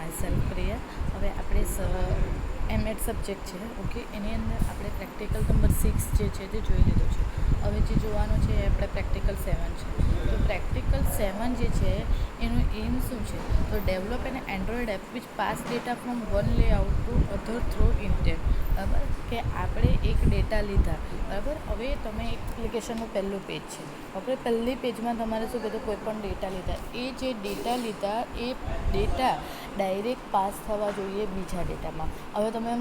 My self Priya. હવે આપણે M Ed subject છે, ઓકે, એની અંદર આપણે પ્રેક્ટિકલ નંબર 6 જે છે તે જોઈ લીધો છે. હવે જે જોવાનું છે એ આપણે પ્રેક્ટિકલ 7 છે. તો પ્રેક્ટિકલ 7 જે છે એનું એમ શું છે? તો develop an Android app which pass data from one layout to other through intent. બરાબર, કે આપણે એક ડેટા લીધા, બરાબર. હવે તમે એક એપ્લિકેશનનું પહેલું પેજ છે, આપણે પહેલી પેજમાં તમારે શું કીધું? કોઈ પણ ડેટા લીધા, એ જે ડેટા લીધા એ ડેટા ડાયરેક્ટ પાસ થવા જોઈએ બીજા ડેટામાં. હવે તમે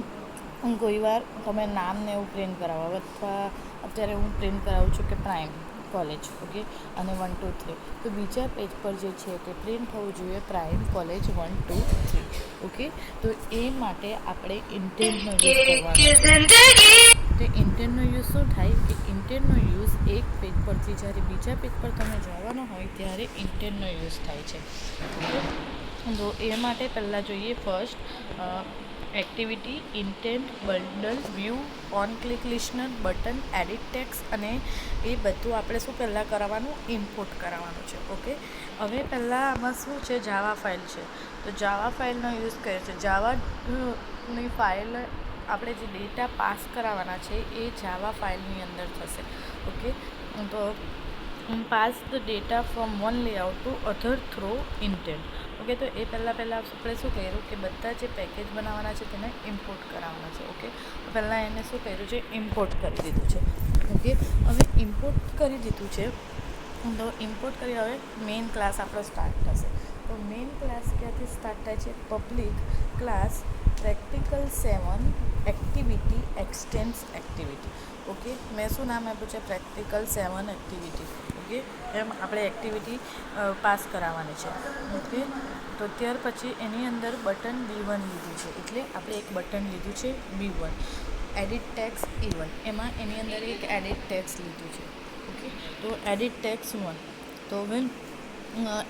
કોઈ વાર તમે નામને એવું પ્રિન્ટ કરાવો, અથવા અત્યારે હું પ્રિન્ટ કરાવું છું કે પ્રાઇમ કોલેજ, ઓકે, અને 1 2 3, તો બીજા પેજ પર જે છે તે પ્રિન્ટ થવું જોઈએ પ્રાઇમ કોલેજ 1 2 3, ઓકે. તો એ માટે આપણે ઇન્ટેન્ટનો યુઝ કરવાનો છે. તો ઇન્ટેન્ટનો યુઝ શું થાય કે ઇન્ટેન્ટનો યુઝ એક પેજ પરથી જ્યારે બીજા પેજ પર તમે જવાનો હોય ત્યારે ઇન્ટેન્ટનો યુઝ થાય છે, ઓકે. તો એ માટે પહેલાં જોઈએ first activity, intent, bundle, view, on click listener, button, edit text, અને એ બધું આપણે શું પહેલાં કરાવવાનું? ઇમ્પોર્ટ કરાવવાનું છે, ઓકે. હવે પહેલાં આમાં શું છે? જાવા ફાઇલ છે, તો જાવા ફાઇલનો યુઝ કર્યો છે. જાવાની ફાઇલ આપણે જે ડેટા પાસ કરાવવાના છે એ જાવા ફાઇલની અંદર થશે, ઓકે. તો pass the data from one layout to other through intent, okay. તો એ પહેલાં આપણે શું કર્યું કે બધા જે પેકેજ બનાવવાના છે તેને ઇમ્પોર્ટ કરાવવાના છે, ઓકે. પહેલાં એને શું કર્યું છે? ઇમ્પોર્ટ કરી દીધું છે, ઓકે. હવે ઇમ્પોર્ટ કરી દીધું છે, તો ઇમ્પોર્ટ કરી હવે મેઇન ક્લાસ આપણો સ્ટાર્ટ થશે. તો મેઇન ક્લાસ ક્યાંથી સ્ટાર્ટ થાય છે? Public class practical 7 activity extends activity, okay. મેં શું નામ આપ્યું છે? Practical 7 activity, okay. એમ આપણે એક્ટિવિટી પાસ કરાવવાની છે, ઓકે. તો ત્યાર પછી એની અંદર બટન B1 લીધું છે, એટલે આપણે એક બટન લીધું છે B1. એડિટ ટેક્સ E1, એમાં એની અંદર એક એડિટ ટેક્સ લીધું છે, ઓકે. તો એડિટ ટેક્સ 1. તો when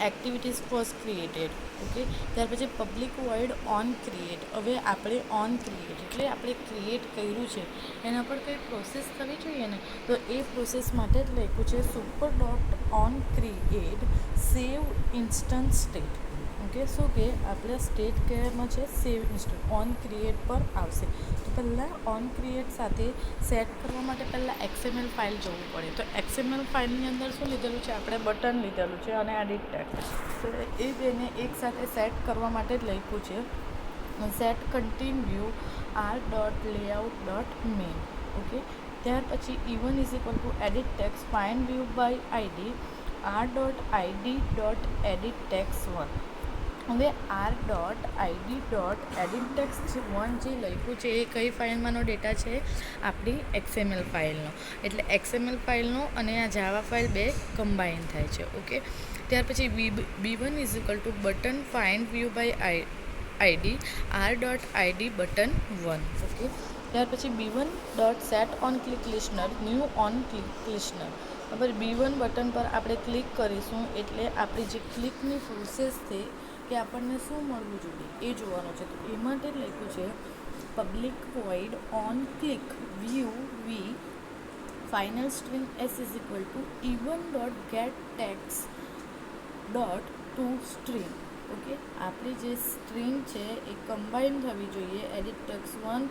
activities was created, okay. ત્યાર પછી પબ્લિક વોઇડ ઓન ક્રિએટ. હવે આપણે ઓન ક્રિએટ એટલે આપણે ક્રિએટ કર્યું છે એના પર કંઈ પ્રોસેસ થવી જોઈએ ને, તો એ પ્રોસેસ માટે જ લખ્યું છે super dot on create save instant state, okay. શું કે આપણે સ્ટેટ કહેવામાં છે સેવ ઇન્સ્ટન્ટ ઓન ક્રિએટ પર આવશે. તો પહેલાં ઓન ક્રિએટ સાથે સેટ કરવા માટે પહેલાં XML ફાઇલ જવું પડે. તો XML ફાઇલની અંદર શું લીધેલું છે? આપણે બટન લીધેલું છે અને એડિટ ટેક્સ. તો એ બેને એકસાથે સેટ કરવા માટે જ લખ્યું છે set content view R dot layout dot main, okay. ત્યાર પછી E1 is equal to edit text find view by ID R dot ID dot edit text 1. હવે R dot ID dot edit text 1 જે લખ્યું છે એ કઈ ફાઇલમાંનો data છે? આપણી XML ફાઇલનો. એટલે XML ફાઇલનો અને આ જાવા ફાઇલ બે કમ્બાઈન થાય છે, ઓકે. ત્યાર પછી B1 is equal to button find view by ID R dot ID button 1, okay. ત્યાર પછી B1 dot set on click listener new on click listener. બરાબર, B1 બટન પર આપણે ક્લિક કરીશું એટલે આપણી જે ક્લિકની પ્રોસેસ છે કે આપણને શું મળવું જોઈએ એ જોવાનું છે. તો એ માટે લખ્યું છે public void on click view V final string S is equal to E1 dot get text dot to string, okay. આપણી જે સ્ટ્રિંગ છે એ કમ્બાઈન થવી જોઈએ એડિટ ટેક્સ 1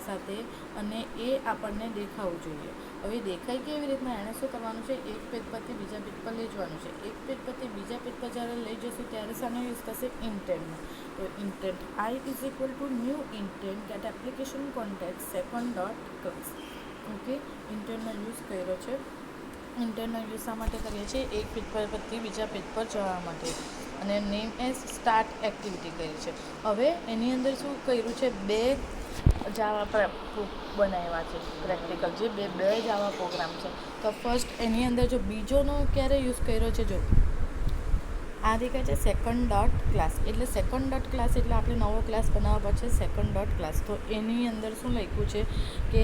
સાથે, અને એ આપણને દેખાવું જોઈએ. હવે દેખાય કેવી રીતના? એણે શું કરવાનું છે? એક પેજ પરથી બીજા પેજ પર લઈ જવાનું છે. એક પેજ પરથી બીજા પેજ પર જ્યારે લઈ જશું ત્યારે શાનો યુઝ થશે? ઇન્ટેન્ટનો. તો intent I is equal to new intent get application context second dot class, okay. ઇન્ટેન્ટનો યુઝ કર્યો છે. ઇન્ટેન્ટનો યુઝ શા માટે કરીએ છીએ? એક પેજ પરથી બીજા પેજ પર જવા માટે. અને નેમ એઝ સ્ટાર્ટ એક્ટિવિટી કરી છે. હવે એની અંદર શું કર્યું છે? બે જાવા બનાવ્યા છે પ્રેક્ટિકલ, જે બે જાવા પ્રોગ્રામ છે. તો ફર્સ્ટ એની અંદર જો બીજોનો ક્યારે યુઝ કર્યો છે? જો આ દેખાય છે સેકન્ડ ડોટ ક્લાસ, એટલે સેકન્ડ ડોટ ક્લાસ એટલે આપણે નવો ક્લાસ બનાવવા પડશે સેકન્ડ ડોટ ક્લાસ. તો એની અંદર શું લખ્યું છે કે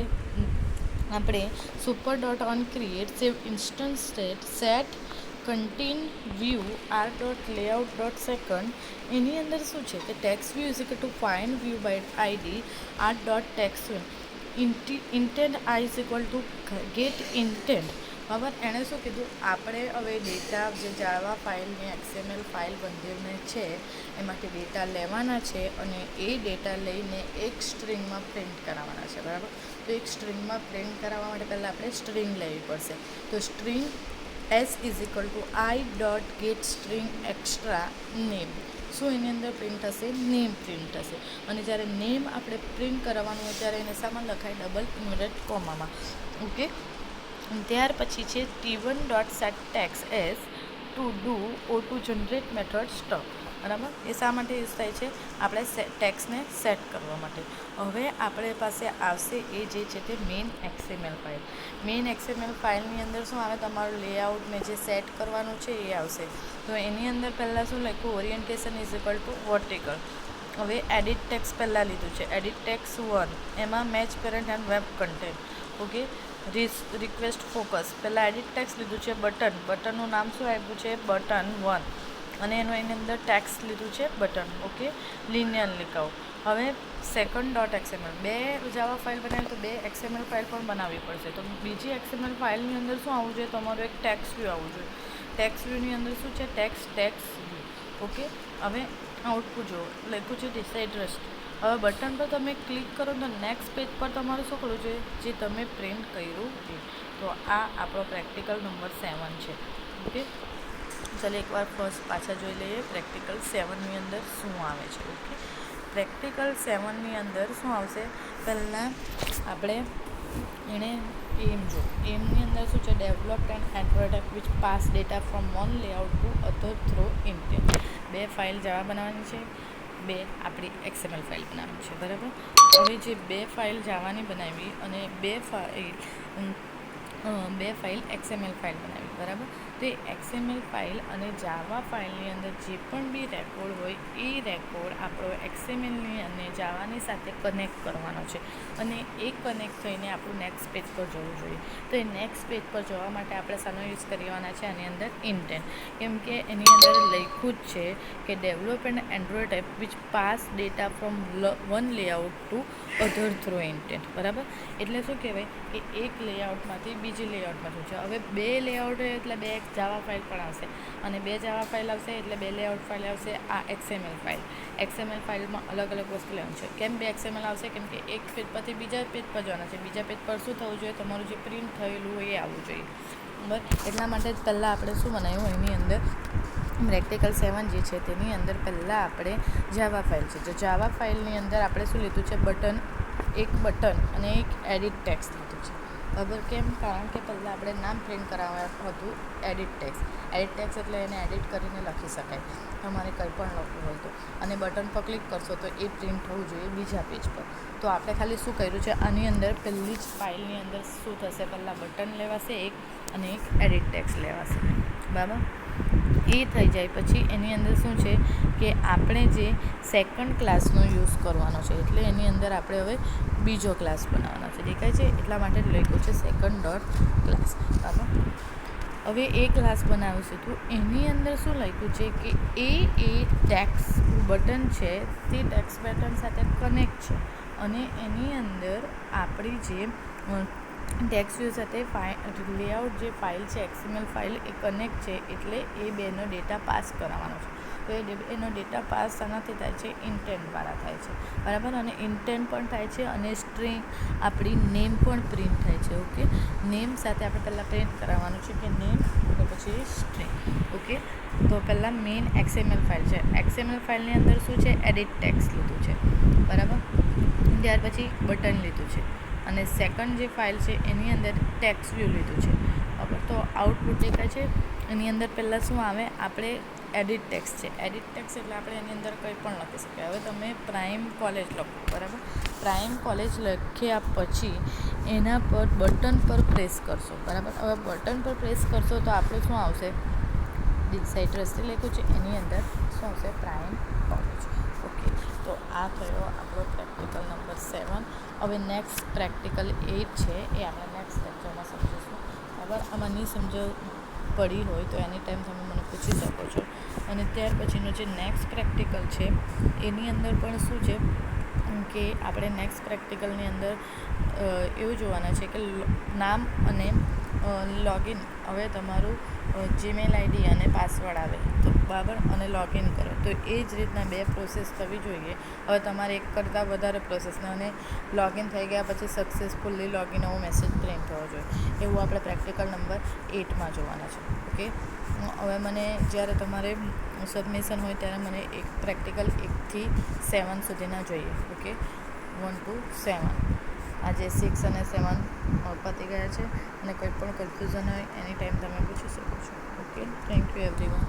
આપણે super dot on create save instant state set content view R dot layout dot second. એની અંદર શું છે કે text view is equal to find view by ID R dot text intent I is equal to get intent હવે એણે શું કીધું, આપણે હવે ડેટા જે જાવા ફાઇલની XML ફાઇલ બંધીને છે એમાંથી ડેટા લેવાના છે અને એ ડેટા લઈને એક સ્ટ્રિંગમાં પ્રિન્ટ કરાવવાના છે, બરાબર. તો એક સ્ટ્રિંગમાં પ્રિન્ટ કરાવવા માટે પહેલાં આપણે સ્ટ્રિંગ લેવી પડશે. તો સ્ટ્રિંગ s=i.getString_extra name. શું એની અંદર પ્રિન્ટ થશે? નેમ પ્રિન્ટ થશે. અને જ્યારે નેમ આપણે પ્રિન્ટ કરાવવાનું હોય ત્યારે એને શામાં લખાય? ડબલ ઇન્વર્ટેડ કોમામાં. ઓકે. ત્યાર પછી છે t1.setText as to do or to generate method stuff, બરાબર. એ શા માટે યુઝ થાય છે? આપણે ટેક્સને સેટ કરવા માટે. હવે આપણે પાસે આવશે એ જે છે તે main XML file. Main XML ફાઇલની અંદર શું આવે? તમારું લેઆઉટ મેં જે સેટ કરવાનું છે એ આવશે. તો એની અંદર પહેલાં શું લખ્યું? Orientation = vertical. હવે એડિટ ટેક્સ પહેલાં લીધું છે, એડિટ ટેક્સ 1, એમાં match parent and web content. Okay. Request focus પહેલાં એડિટ ટેક્સ લીધું છે. બટનનું નામ શું આપ્યું છે? બટન 1. અને એનું એની અંદર ટેક્સ લીધું છે બટન. ઓકે. લિનિયર લીખાવ. હવે second.xml, 2 જાવા ફાઇલ બનાવી તો 2 XML ફાઇલ પણ બનાવવી પડશે. તો બીજી XML ફાઇલની અંદર શું આવવું જોઈએ? તમારું એક ટેક્સ વ્યૂ આવવું જોઈએ. ટેક્સ વ્યૂની અંદર શું છે? Tax view. ઓકે. હવે આઉટપુટ જુઓ, લખ્યું છે ડિસાઇડ રસ્ટ. હવે બટન પર તમે ક્લિક કરો તો નેક્સ્ટ પેજ પર તમારે શું કરવું જોઈએ? જે તમે પ્રિન્ટ કર્યું એ. તો આ આપણો પ્રેક્ટિકલ નંબર 7 છે. ઓકે. ચાલો એકવાર ફર્સ્ટ પાછા જોઈ લઈએ પ્રેક્ટિકલ 7ની અંદર શું આવે છે. ઓકે. પ્રેક્ટિકલ 7ની અંદર શું આવશે? પહેલાં આપણે એણે એમની અંદર શું છે? Developed and Android app which pass data from one layout to other through intent. 2 file Java બનાવવાની છે, 2 આપણી XML ફાઇલ બનાવવાની છે, બરાબર. હવે જે 2 ફાઇલ જાવાની બનાવી અને 2 ફાઇલ XML ફાઇલ બનાવી, બરાબર. તો એ XML ફાઇલ અને જાવા ફાઇલની અંદર જે પણ બી રેકોર્ડ હોય એ રેકોર્ડ આપણો XMLની અને જાવાની સાથે કનેક્ટ કરવાનો છે અને એ કનેક્ટ થઈને આપણું નેક્સ્ટ પેજ પર જવું જોઈએ. તો એ નેક્સ્ટ પેજ પર જવા માટે આપણે શાનો યુઝ કરવાના છે? આની અંદર ઇન્ટેન્ટ. કેમ કે એની અંદર લખ્યું જ છે કે develop and Android app which pass data from one layout to other through intent, બરાબર. એટલે શું કહેવાય કે એક લેઆઉટમાંથી બીજી લેઆઉટમાં જવું છે. હવે 2 લેઆઉટ હોય એટલે 2 જાવા ફાઇલ પણ આવશે અને 2 જાવા ફાઇલ આવશે એટલે 2 લેઆઉટ ફાઇલ આવશે. આ XML ફાઇલ. XML ફાઇલમાં અલગ અલગ વસ્તુ લેવાનું છે. કેમ 2 XML આવશે? કેમ કે એક પેજ પરથી બીજા પેજ પર જવાના છે. બીજા પેજ પર શું થવું જોઈએ? તમારું જે પ્રિન્ટ થયેલું હોય એ આવવું જોઈએ, બરાબર. એટલા માટે જ પહેલાં આપણે શું બનાવ્યું? એની અંદર પ્રેક્ટિકલ 7 જે છે તેની અંદર પહેલાં આપણે જાવા ફાઇલ છે. તો જાવા ફાઇલની અંદર આપણે શું લીધું છે? એક બટન અને એક એડિટ ટેક્સ લીધું છે, બરાબર. કેમ? કારણ કે પહેલાં આપણે નામ પ્રિન્ટ કરાવવાનું હતું એડિટ ટેક્સ. એડિટ ટેક્સ એટલે એને એડિટ કરીને લખી શકાય તમારે કંઈ પણ લખવું હોય તો. અને બટન પર ક્લિક કરશો તો એ પ્રિન્ટ થવું જોઈએ બીજા પેજ પર. તો આપણે ખાલી શું કર્યું છે? આની અંદર પહેલી જ ફાઇલની અંદર શું થશે? પહેલાં બટન લેવાશે એક અને એક એડિટ ટેક્સ લેવાશે, બરાબર. એ થઈ જાય પછી એની અંદર શું છે કે આપણે જે સેકન્ડ ક્લાસનો યુઝ કરવાનો છે. એટલે એની અંદર આપણે હવે બીજો ક્લાસ બનાવવાનો છે. દેખાય છે? એટલા માટે લખ્યું છે second.class, બરાબર. હવે એ ક્લાસ બનાવીશું તો એની અંદર શું લખ્યું છે કે એ ટેક્સ બટન છે તે ટેક્સ બટન સાથે કનેક્ટ છે અને એની અંદર આપણી જે ટેક્સ વ્યૂ સાથે લેઆઉટ જે ફાઇલ છે XML ફાઇલ એ કનેક્ટ છે. એટલે એ બેનો ડેટા પાસ કરાવવાનો છે. તો એનો ડેટા પાસ શાનાથી થાય છે? ઇન્ટેન્ટ દ્વારા થાય છે, બરાબર. અને ઇન્ટેન્ટ પણ થાય છે અને સ્ટ્રિંગ આપણી નેમ પણ પ્રિન્ટ થાય છે. ઓકે. નેમ સાથે આપણે પહેલાં પ્રિન્ટ કરાવવાનું છે કે નેમ અને પછી સ્ટ્રિંગ. ઓકે. તો પહેલાં મેઇન XML ફાઇલ છે. XML ફાઇલની અંદર શું છે? એડિટ ટેક્સ લીધું છે, બરાબર. ત્યાર પછી બટન લીધું છે અને સેકન્ડ જે ફાઇલ છે એની અંદર ટેક્સ વ્યૂ લીધું છે, બરાબર. તો આઉટપુટ દેખાય છે. એની અંદર પહેલાં શું આવે? આપણે એડિટ ટેક્સ છે. એડિટ ટેક્સ એટલે આપણે એની અંદર કંઈ પણ લખી શકીએ. હવે તમે પ્રાઇમ કોલેજ લખો, બરાબર. પ્રાઇમ કોલેજ લખ્યા પછી એના પર બટન પર પ્રેસ કરશો, બરાબર. હવે બટન પર પ્રેસ કરશો તો આપણે શું આવશે? ડિસાઇડ રસ્તે લખ્યું છે એની અંદર શું આવશે? Prime college. ઓકે. તો આ થયો આપણો પ્રેક્ટિકલ નંબર 7. હવે નેક્સ્ટ પ્રેક્ટિકલ 8 છે એ આપણે નેક્સ્ટ લેક્ચરમાં સમજીશું, બરાબર. આમાં નહીં સમજ પડી હોય તો એની ટાઈમ તમે મને પૂછી શકો છો. અને ત્યાર પછીનો જે નેક્સ્ટ પ્રેક્ટિકલ છે એની અંદર પણ શું છે કે આપણે નેક્સ્ટ પ્રેક્ટિકલની અંદર એવું જોવાના છે કે નામ અને લોગિન હવે તમારું જીમેલ આઈડી અને પાસવર્ડ આવે તો બરાબર, અને લોગિન કરો તો એ જ રીતના 2 પ્રોસેસ થવી જોઈએ. હવે તમારે એક કરતાં વધારે પ્રોસેસને અને લોગિન થઈ ગયા પછી સક્સેસફુલી લોગિન એવો મેસેજ પ્રિન્ટ થવો જોઈએ. એવું આપણે પ્રેક્ટિકલ નંબર 8માં જોવાના છે. ઓકે, હવે મને જ્યારે તમારે સબમિશન હોય ત્યારે મને એક પ્રેક્ટિકલ 1 થી 7 સુધીના જોઈએ. Okay, 1 to 7. આજે 6 અને 7 પતી ગયા છે, અને કોઈ પણ કન્ફ્યુઝન હોય એની ટાઈમ તમે પૂછી શકો છો. Okay, thank you everyone.